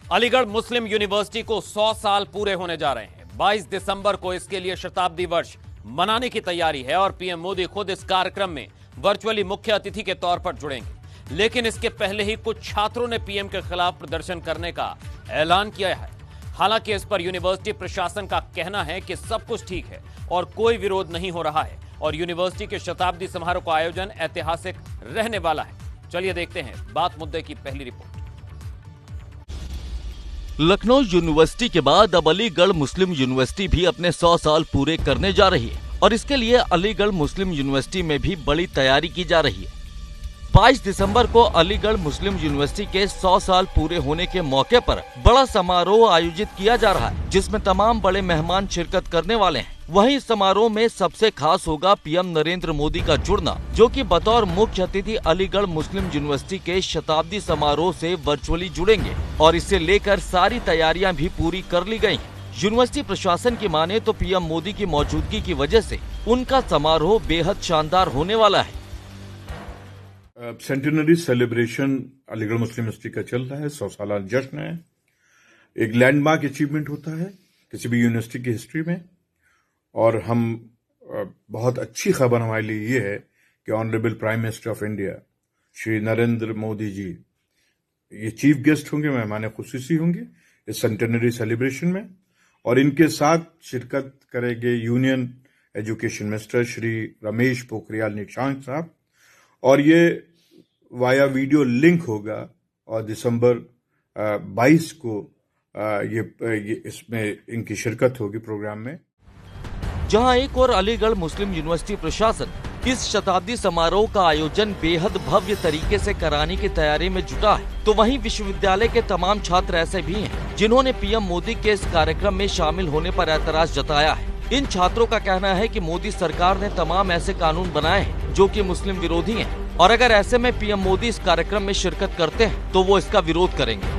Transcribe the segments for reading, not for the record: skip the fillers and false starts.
अलीगढ़ मुस्लिम university को 100 साल पूरे होने जा रहे हैं। 22 दिसंबर को इसके लिए शताब्दी वर्ष मनाने की तैयारी है और पीएम मोदी खुद इस कार्यक्रम में वर्चुअली मुख्य अतिथि के तौर पर जुड़ेंगे। लेकिन इसके पहले ही कुछ छात्रों ने पीएम के खिलाफ प्रदर्शन करने का ऐलान किया है। हालांकि इस पर यूनिवर्सिटी प्रशासन का कहना है कि सब कुछ ठीक है और कोई विरोध नहीं हो रहा है और यूनिवर्सिटी के शताब्दी समारोह का आयोजन ऐतिहासिक रहने वाला है। चलिए देखते हैं बात मुद्दे की पहली रिपोर्ट। लखनऊ यूनिवर्सिटी के बाद अब अलीगढ़ मुस्लिम यूनिवर्सिटी भी अपने 100 साल पूरे करने जा रही है और इसके लिए अलीगढ़ मुस्लिम यूनिवर्सिटी में भी बड़ी तैयारी की जा रही है। 22 दिसंबर को अलीगढ़ मुस्लिम यूनिवर्सिटी के 100 साल पूरे होने के मौके पर बड़ा समारोह आयोजित किया जा रहा है, जिसमें तमाम बड़े मेहमान शिरकत करने वाले हैं। वहीं इस समारोह में सबसे खास होगा पीएम नरेंद्र मोदी का जुड़ना, जो कि बतौर मुख्य अतिथि अलीगढ़ मुस्लिम यूनिवर्सिटी के शताब्दी समारोह से वर्चुअली जुड़ेंगे और इसे लेकर सारी तैयारियां भी पूरी कर ली गयी हैं। यूनिवर्सिटी प्रशासन की माने तो पीएम मोदी की मौजूदगी की वजह से उनका समारोह बेहद शानदार होने वाला है। सेंटिनरी सेलिब्रेशन अलीगढ़ मुस्लिम यूनिवर्सिटी का चल रहा है, 100 साल जश्न है। एक लैंडमार्क अचीवमेंट होता है किसी भी यूनिवर्सिटी की हिस्ट्री में और हम बहुत अच्छी खबर हमारे लिए ये है कि honourable prime minister of India Shri Narendra Modi ji ये चीफ गेस्ट होंगे, मेहमान खुसूसी होंगे इस सेंटिनरी सेलिब्रेशन में और इनके साथ शिरकत करेंगे union education minister Shri Ramesh Pokhriyal Nishank साहब और ये वाया वीडियो लिंक होगा और दिसंबर 22 को ये इसमें इनकी शिरकत होगी प्रोग्राम में। जहां एक और अलीगढ़ मुस्लिम यूनिवर्सिटी प्रशासन इस शताब्दी समारोह का आयोजन बेहद भव्य तरीके से कराने की तैयारी में जुटा है, तो वहीं विश्वविद्यालय के तमाम छात्र ऐसे भी हैं जिन्होंने पीएम मोदी के इस कार्यक्रम में शामिल होने पर ऐतराज जताया है। इन छात्रों का कहना है कि मोदी सरकार ने तमाम ऐसे कानून बनाए हैं जो कि मुस्लिम विरोधी हैं और अगर ऐसे में पीएम मोदी इस कार्यक्रम में शिरकत करते हैं तो वो इसका विरोध करेंगे।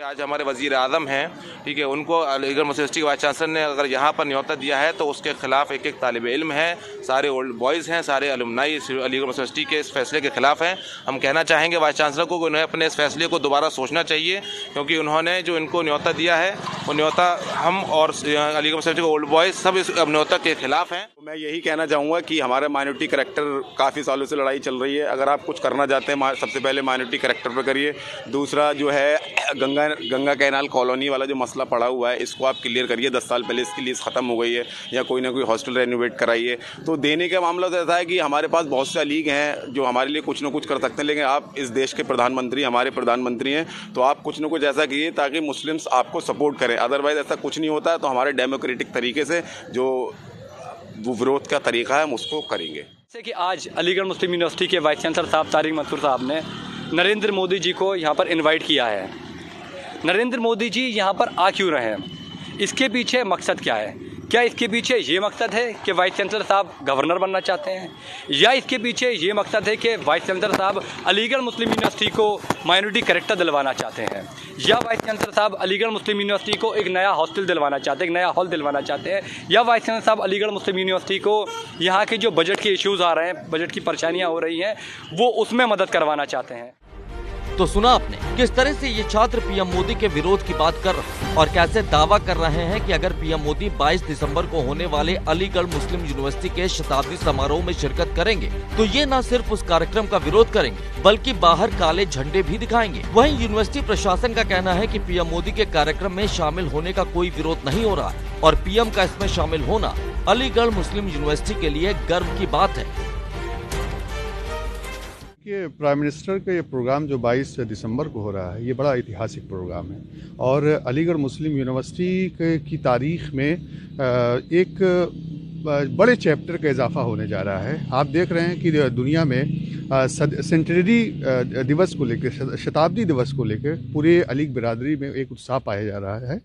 आज हमारे वजीर आजम हैं, ठीक है, उनको अलीगढ़ मुस्लिम यूनिवर्सिटी के वाइस चांसलर ने अगर यहाँ पर न्योता दिया है तो उसके खिलाफ एक एक तालिब इल्म है, सारे ओल्ड बॉयज़ हैं, सारे अलुमनाई अलीगढ़ मुस्लिम यूनिवर्सिटी के इस फैसले के खिलाफ हैं। हम कहना चाहेंगे वाइस चांसलर को उन्हें अपने इस फैसले को दोबारा सोचना चाहिए, क्योंकि उन्होंने जो इनको न्योता दिया है वो न्योता हम और अलीगढ़ मुस्लिम यूनिवर्सिटी के ओल्ड बॉयज़ सब इस न्योता के खिलाफ हैं। मैं यही कहना चाहूँगा कि हमारे माइनॉरिटी करैक्टर काफ़ी सालों से लड़ाई चल रही है। अगर आप कुछ करना चाहते हैं सबसे पहले माइनॉरिटी करैक्टर पर करिए। दूसरा जो है गंगा कैनाल कॉलोनी वाला जो मसला पड़ा हुआ है इसको आप क्लियर करिए। 10 साल पहले इसकी लीज ख़त्म हो गई है या कोई ना कोई हॉस्टल रेनोवेट कराइए। तो देने का मामला तो ऐसा है कि हमारे पास बहुत से अलीग हैं जो हमारे लिए कुछ ना कुछ कर सकते हैं, लेकिन आप इस देश के प्रधानमंत्री, हमारे प्रधानमंत्री हैं, तो आप कुछ ना कुछ ऐसा कीजिए ताकि मुस्लिम्स आपको सपोर्ट करें। अदरवाइज़ ऐसा कुछ नहीं होता है। तो हमारे डेमोक्रेटिक तरीके से जो वो विरोध का तरीका है हम उसको करेंगे। जैसे कि आज अलीगढ़ मुस्लिम यूनिवर्सिटी के वाइस चांसलर साहब तारिक मंसूर साहब ने नरेंद्र मोदी जी को यहाँ पर इनवाइट किया है। नरेंद्र मोदी जी यहाँ पर आ क्यों रहे हैं, इसके पीछे मकसद क्या है? क्या इसके पीछे ये मकसद है कि वाइस चांसलर साहब गवर्नर बनना चाहते हैं, या इसके पीछे ये मकसद है कि वाइस चांसलर साहब अलीगढ़ मुस्लिम यूनिवर्सिटी को माइनॉरिटी कैरेक्टर दिलवाना चाहते हैं, या वाइस चांसलर साहब अलीगढ़ मुस्लिम यूनिवर्सिटी को एक नया हॉस्टल दिलवाना चाहते हैं, एक नया हॉल दिलवाना चाहते हैं, या वाइस चांसलर साहब अलीगढ़ मुस्लिम यूनिवर्सिटी को यहाँ के जो बजट के इश्यूज़ आ रहे हैं, बजट की परेशानियाँ हो रही हैं, वो उसमें मदद करवाना चाहते हैं। तो सुना आपने किस तरह से ये छात्र पीएम मोदी के विरोध की बात कर रहे हैं और कैसे दावा कर रहे हैं कि अगर पीएम मोदी 22 दिसंबर को होने वाले अलीगढ़ मुस्लिम यूनिवर्सिटी के शताब्दी समारोह में शिरकत करेंगे तो ये न सिर्फ उस कार्यक्रम का विरोध करेंगे बल्कि बाहर काले झंडे भी दिखाएंगे। वहीं यूनिवर्सिटी प्रशासन का कहना है कि पीएम मोदी के कार्यक्रम में शामिल होने का कोई विरोध नहीं हो रहा है और पीएम का इसमें शामिल होना अलीगढ़ मुस्लिम यूनिवर्सिटी के लिए गर्व की बात है। ये प्राइम मिनिस्टर का ये प्रोग्राम जो 22 दिसंबर को हो रहा है ये बड़ा ऐतिहासिक प्रोग्राम है और अलीगढ़ मुस्लिम यूनिवर्सिटी की तारीख में एक बड़े चैप्टर का इजाफा होने जा रहा है। आप देख रहे हैं कि दुनिया में सेंटनरी दिवस को लेकर, शताब्दी दिवस को लेकर पूरे अलीग बिरादरी में एक उत्साह पाया जा रहा है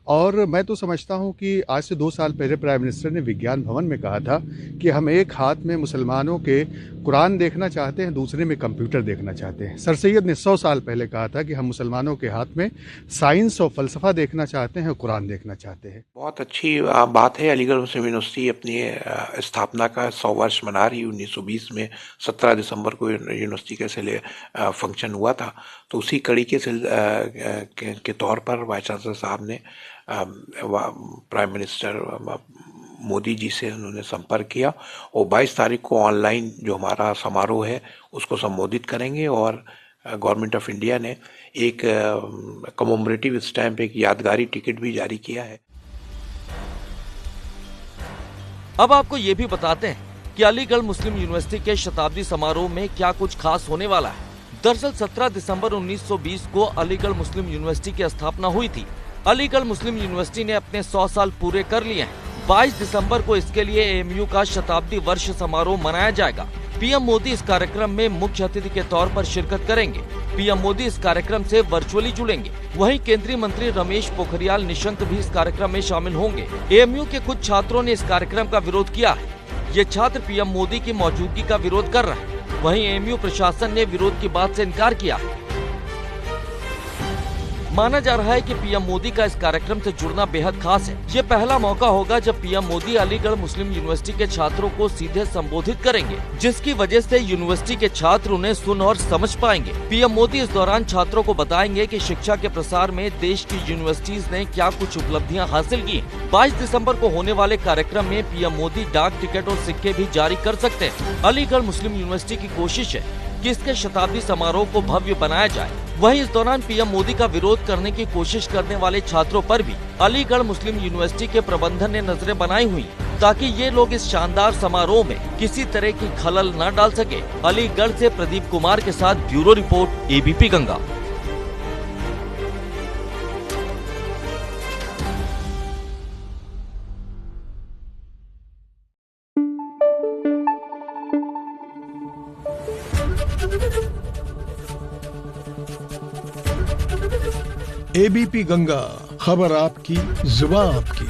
और मैं तो समझता हूं कि आज से 2 साल पहले प्राइम मिनिस्टर ने विज्ञान भवन में कहा था कि हम एक हाथ में मुसलमानों के कुरान देखना चाहते हैं, दूसरे में कंप्यूटर देखना चाहते हैं। सर सैयद ने 100 साल पहले कहा था कि हम मुसलमानों के हाथ में साइंस और फ़लसफ़ा देखना चाहते हैं और कुरान देखना चाहते हैं। बहुत अच्छी बात है। अलीगढ़ मुस्लिम यूनिवर्सिटी अपने अपनी स्थापना का 100 वर्ष मना रही है। 1920 में 17 दिसंबर को यूनिवर्सिटी का फंक्शन हुआ था, तो उसी कड़ी के तौर पर वाइस चांसलर साहब ने प्राइम मिनिस्टर मोदी जी से उन्होंने संपर्क किया और 22 तारीख को ऑनलाइन जो हमारा समारोह है उसको संबोधित करेंगे। और गवर्नमेंट ऑफ इंडिया ने एक कमोमरेटिव स्टैंप, एक यादगारी टिकट भी जारी किया है। अब आपको ये भी बताते हैं कि अलीगढ़ मुस्लिम यूनिवर्सिटी के शताब्दी समारोह में क्या कुछ खास होने वाला है। दरअसल 17 दिसंबर 1920 को अलीगढ़ मुस्लिम यूनिवर्सिटी की स्थापना हुई थी। अलीगढ़ मुस्लिम यूनिवर्सिटी ने अपने 100 साल पूरे कर लिए हैं। 22 दिसंबर को इसके लिए एएमयू का शताब्दी वर्ष समारोह मनाया जाएगा। पीएम मोदी इस कार्यक्रम में मुख्य अतिथि के तौर पर शिरकत करेंगे। पीएम मोदी इस कार्यक्रम से वर्चुअली जुड़ेंगे। वहीं केंद्रीय मंत्री रमेश पोखरियाल निशंक भी इस कार्यक्रम में शामिल होंगे। एएमयू के कुछ छात्रों ने इस कार्यक्रम का विरोध किया है। ये छात्र पीएम मोदी की मौजूदगी का विरोध कर रहे हैं। वहीं एएमयू प्रशासन ने विरोध की बात से इनकार किया है। माना जा रहा है कि पीएम मोदी का इस कार्यक्रम से जुड़ना बेहद खास है। ये पहला मौका होगा जब पीएम मोदी अलीगढ़ मुस्लिम यूनिवर्सिटी के छात्रों को सीधे संबोधित करेंगे, जिसकी वजह से यूनिवर्सिटी के छात्र उन्हें सुन और समझ पाएंगे। पीएम मोदी इस दौरान छात्रों को बताएंगे कि शिक्षा के प्रसार में देश की यूनिवर्सिटीज ने क्या कुछ उपलब्धियां हासिल की। 22 दिसंबर को होने वाले कार्यक्रम में पीएम मोदी डाक टिकट और सिक्के भी जारी कर सकते हैं। अलीगढ़ मुस्लिम यूनिवर्सिटी की कोशिश है कि इसके शताब्दी समारोह को भव्य बनाया जाए। वहीं इस दौरान पीएम मोदी का विरोध करने की कोशिश करने वाले छात्रों पर भी अलीगढ़ मुस्लिम यूनिवर्सिटी के प्रबंधन ने नजरें बनाई हुई, ताकि ये लोग इस शानदार समारोह में किसी तरह की खलल न डाल सके। अलीगढ़ से प्रदीप कुमार के साथ bureau report, ABP Ganga. ABP Ganga, खबर आपकी, जुबान आपकी।